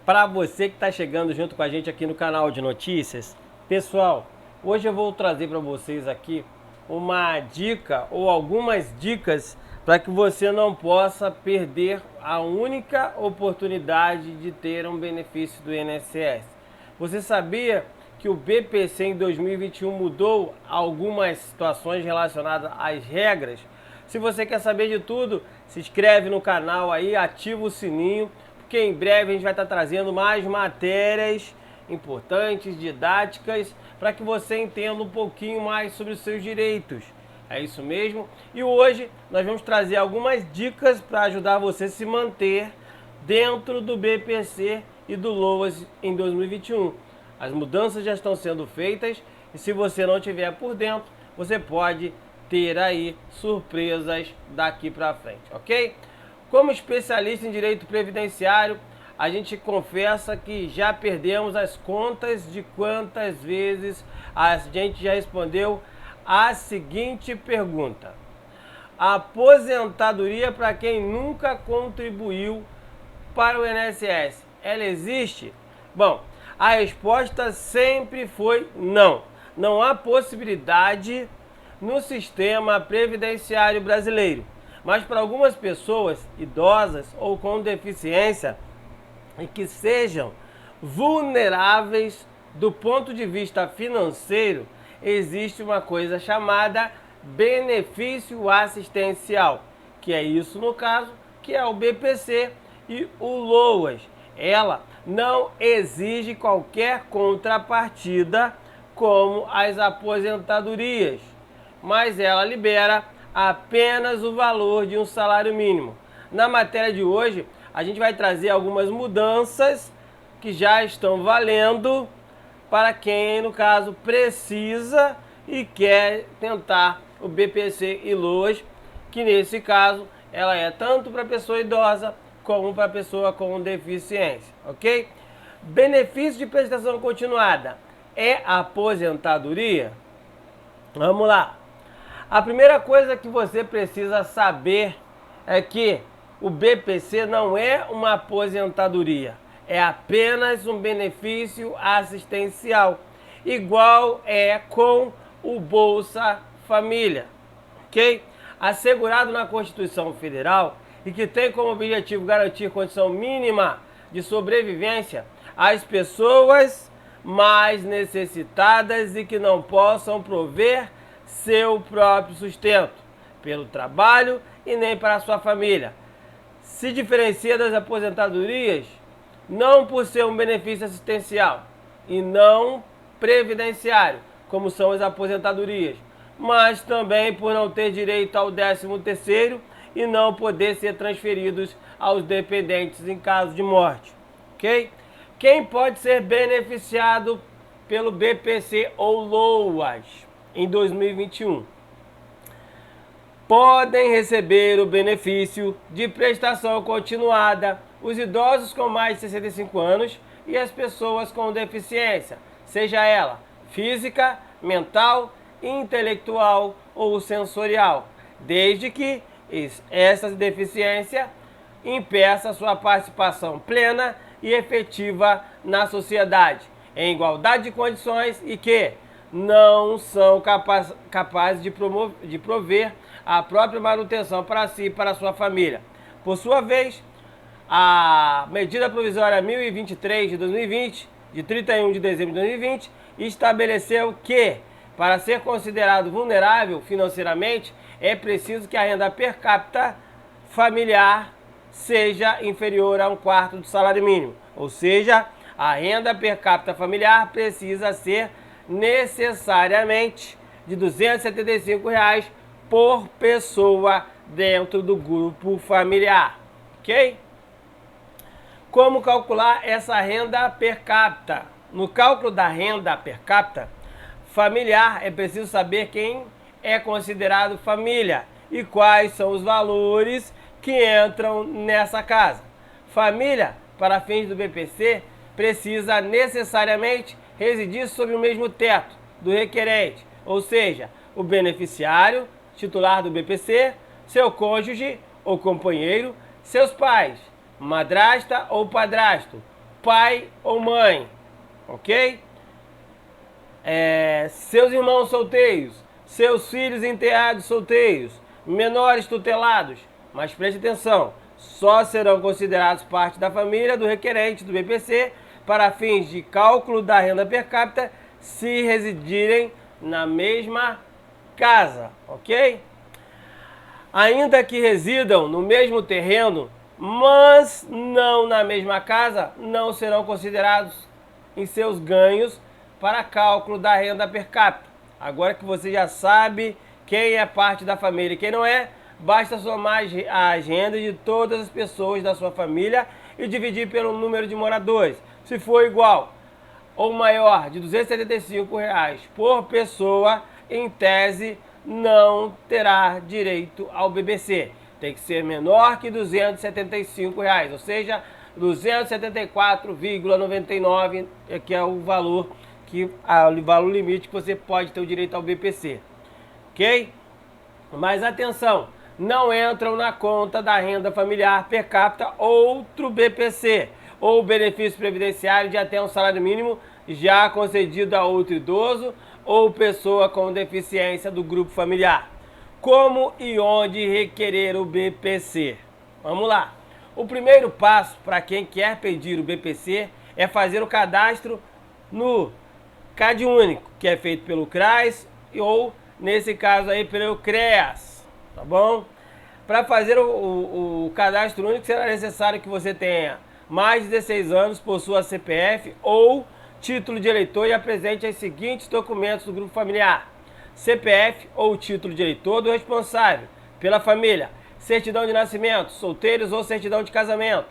para você que está chegando junto com a gente aqui no canal de notícias. Pessoal, hoje eu vou trazer para vocês aqui uma dica ou algumas dicas para que você não possa perder a única oportunidade de ter um benefício do INSS. Você sabia que o BPC em 2021 mudou algumas situações relacionadas às regras? Se você quer saber de tudo, se inscreve no canal aí, ativa o sininho, porque em breve a gente vai estar trazendo mais matérias importantes, didáticas, para que você entenda um pouquinho mais sobre os seus direitos. É isso mesmo? E hoje nós vamos trazer algumas dicas para ajudar você a se manter dentro do BPC e do LOAS em 2021. As mudanças já estão sendo feitas e se você não estiver por dentro, você pode ter aí surpresas daqui para frente, ok? Como especialista em direito previdenciário, a gente confessa que já perdemos as contas de quantas vezes a gente já respondeu a seguinte pergunta: aposentadoria para quem nunca contribuiu para o INSS, ela existe? Bom, a resposta sempre foi não. Não há possibilidade no sistema previdenciário brasileiro. Mas para algumas pessoas idosas ou com deficiência e que sejam vulneráveis do ponto de vista financeiro, existe uma coisa chamada benefício assistencial, que é isso no caso, que é o BPC e o LOAS. Ela não exige qualquer contrapartida como as aposentadorias, mas ela libera apenas o valor de um salário mínimo. Na matéria de hoje, a gente vai trazer algumas mudanças que já estão valendo para quem, no caso, precisa e quer tentar o BPC e LOAS, que nesse caso ela é tanto para pessoa idosa como para pessoa com deficiência, ok? Benefício de prestação continuada é aposentadoria? Vamos lá. A primeira coisa que você precisa saber é que o BPC não é uma aposentadoria, é apenas um benefício assistencial, igual é com o Bolsa Família, ok? Assegurado na Constituição Federal e que tem como objetivo garantir condição mínima de sobrevivência às pessoas mais necessitadas e que não possam prover seu próprio sustento pelo trabalho e nem para a sua família. Se diferencia das aposentadorias não por ser um benefício assistencial e não previdenciário, como são as aposentadorias, mas também por não ter direito ao 13º e não poder ser transferidos aos dependentes em caso de morte, ok? Quem pode ser beneficiado pelo BPC ou LOAS em 2021? Podem receber o benefício de prestação continuada os idosos com mais de 65 anos e as pessoas com deficiência, seja ela física, mental, intelectual ou sensorial, desde que essa deficiência impeça sua participação plena e efetiva na sociedade, em igualdade de condições e que não são capazes de prover a própria manutenção para si e para a sua família. Por sua vez, a medida provisória 1023 de 2020, de 31 de dezembro de 2020, estabeleceu que, para ser considerado vulnerável financeiramente, é preciso que a renda per capita familiar seja inferior a 1/4 do salário mínimo. Ou seja, a renda per capita familiar precisa ser necessariamente de R$ 275 por pessoa dentro do grupo familiar, ok? Como calcular essa renda per capita? No cálculo da renda per capita familiar é preciso saber quem é considerado família e quais são os valores que entram nessa casa. Família, para fins do BPC, precisa necessariamente residir sob o mesmo teto do requerente, ou seja, o beneficiário, titular do BPC, seu cônjuge ou companheiro, seus pais, madrasta ou padrasto, pai ou mãe, ok? Seus irmãos solteiros, seus filhos enteados solteiros, menores tutelados, mas preste atenção, só serão considerados parte da família do requerente do BPC para fins de cálculo da renda per capita se residirem na mesma casa, ok? Ainda que residam no mesmo terreno, mas não na mesma casa, não serão considerados em seus ganhos para cálculo da renda per capita. Agora que você já sabe quem é parte da família e quem não é, basta somar as rendas de todas as pessoas da sua família e dividir pelo número de moradores. Se for igual ou maior de R$ 275 por pessoa, em tese, não terá direito ao BBC. Tem que ser menor que R$ 275, ou seja, 274,99, que é o valor limite que você pode ter o direito ao BPC. Ok? Mas atenção, não entram na conta da renda familiar per capita outro BPC ou benefício previdenciário de até um salário mínimo já concedido a outro idoso ou pessoa com deficiência do grupo familiar. Como e onde requerer o BPC? Vamos lá. O primeiro passo para quem quer pedir o BPC é fazer o cadastro no CadÚnico, que é feito pelo CRAS ou, nesse caso aí, pelo CREAS, tá bom? Para fazer o cadastro único será necessário que você tenha mais de 16 anos, possua CPF ou título de eleitor e apresente os seguintes documentos do grupo familiar: CPF ou título de eleitor do responsável pela família, certidão de nascimento, solteiros ou certidão de casamento,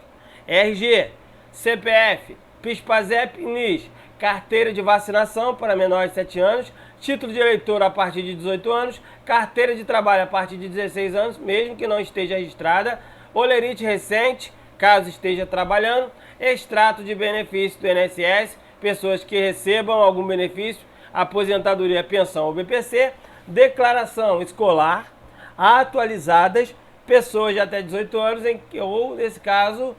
RG, CPF, PIS/PASEP e NIS, carteira de vacinação para menores de 7 anos, título de eleitor a partir de 18 anos, carteira de trabalho a partir de 16 anos, mesmo que não esteja registrada, olerite recente, caso esteja trabalhando, extrato de benefício do INSS, pessoas que recebam algum benefício, aposentadoria, pensão ou BPC, declaração escolar atualizadas, pessoas de até 18 anos, ou nesse caso,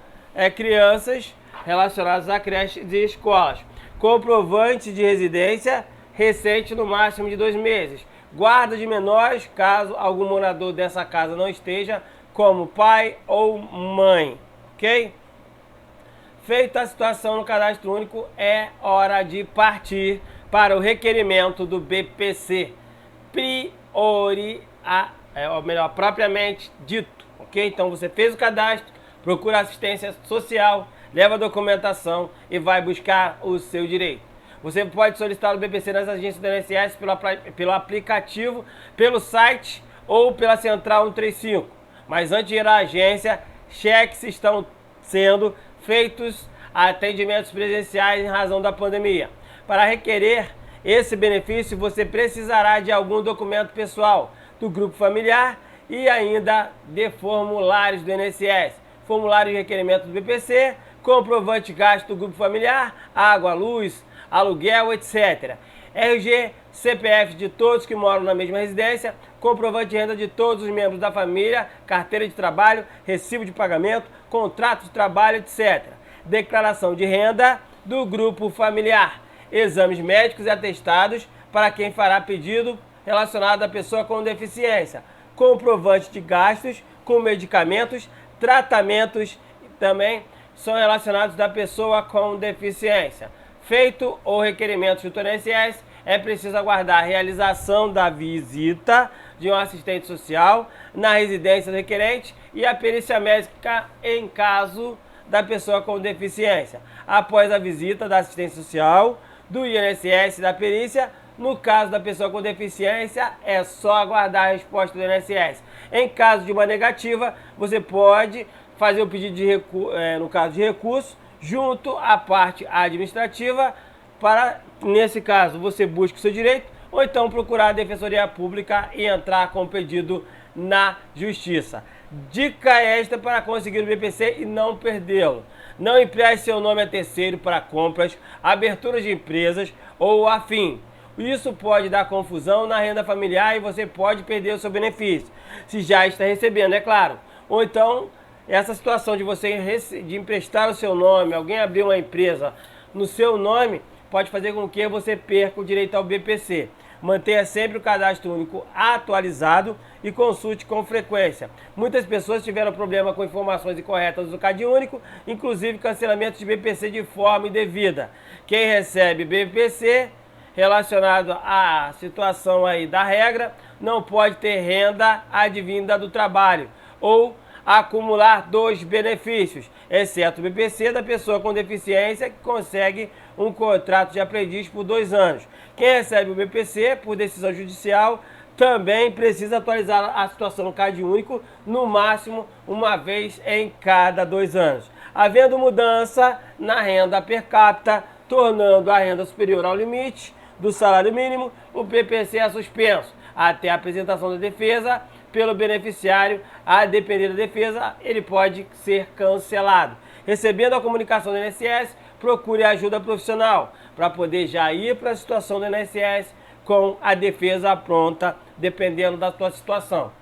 crianças relacionadas a creches e escolas, comprovante de residência recente no máximo de 2 meses, guarda de menores, caso algum morador dessa casa não esteja, como pai ou mãe, ok? Feita a situação no cadastro único, é hora de partir para o requerimento do BPC, propriamente dito, ok? Então você fez o cadastro, procura assistência social, leva a documentação e vai buscar o seu direito. Você pode solicitar o BPC nas agências do INSS pelo aplicativo, pelo site ou pela central 135. Mas antes de ir à agência, cheque se estão sendo feitos atendimentos presenciais em razão da pandemia. Para requerer esse benefício, você precisará de algum documento pessoal do grupo familiar e ainda de formulários do INSS, formulário de requerimento do BPC, comprovante de gasto do grupo familiar, água, luz, aluguel, etc. RG, CPF de todos que moram na mesma residência, comprovante de renda de todos os membros da família, carteira de trabalho, recibo de pagamento, contrato de trabalho, etc. Declaração de renda do grupo familiar, exames médicos e atestados para quem fará pedido relacionado à pessoa com deficiência, comprovante de gastos com medicamentos, tratamentos também são relacionados da pessoa com deficiência. Feito o requerimento do INSS, é preciso aguardar a realização da visita de um assistente social na residência do requerente e a perícia médica em caso da pessoa com deficiência. Após a visita da assistência social, do INSS e da perícia, no caso da pessoa com deficiência, é só aguardar a resposta do INSS. Em caso de uma negativa, você pode fazer o pedido de no caso de recurso, junto à parte administrativa, para, nesse caso, você busca o seu direito, ou então procurar a Defensoria Pública e entrar com o pedido na Justiça. Dica extra para conseguir o BPC e não perdê-lo: não empreste seu nome a terceiro para compras, aberturas de empresas ou afim. Isso pode dar confusão na renda familiar e você pode perder o seu benefício, se já está recebendo, é claro. Ou então, essa situação de você de emprestar o seu nome, alguém abrir uma empresa no seu nome, pode fazer com que você perca o direito ao BPC. Mantenha sempre o cadastro único atualizado e consulte com frequência. Muitas pessoas tiveram problema com informações incorretas do CAD único, inclusive cancelamento de BPC de forma indevida. Quem recebe BPC relacionado à situação aí da regra não pode ter renda advinda do trabalho ou acumular dois benefícios, exceto o BPC da pessoa com deficiência que consegue um contrato de aprendiz por 2 anos. Quem recebe o BPC por decisão judicial também precisa atualizar a situação no CAD único no máximo uma vez em cada 2 anos. Havendo mudança na renda per capita, tornando a renda superior ao limite do salário mínimo, o BPC é suspenso até a apresentação da defesa pelo beneficiário. A depender da defesa, ele pode ser cancelado. Recebendo a comunicação do INSS, procure ajuda profissional para poder já ir para a situação do INSS com a defesa pronta, dependendo da sua situação.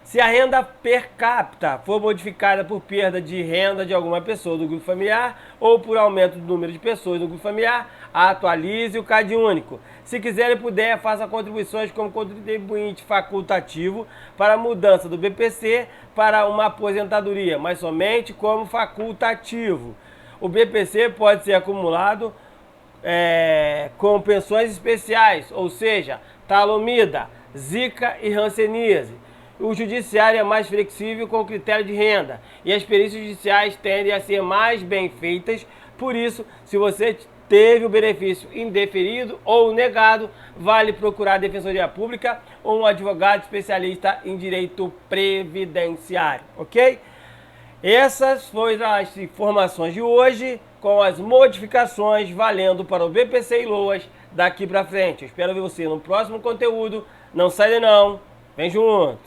Se a renda per capita for modificada por perda de renda de alguma pessoa do grupo familiar ou por aumento do número de pessoas do grupo familiar, atualize o CAD único. Se quiser e puder, faça contribuições como contribuinte facultativo para a mudança do BPC para uma aposentadoria, mas somente como facultativo. O BPC pode ser acumulado com pensões especiais, ou seja, talomida, zika e hanseníase. O judiciário é mais flexível com o critério de renda e as perícias judiciais tendem a ser mais bem feitas. Por isso, se você teve o benefício indeferido ou negado, vale procurar a Defensoria Pública ou um advogado especialista em direito previdenciário, ok? Essas foram as informações de hoje, com as modificações valendo para o BPC e LOAS daqui para frente. Eu espero ver você no próximo conteúdo. Não sai daí não, vem junto!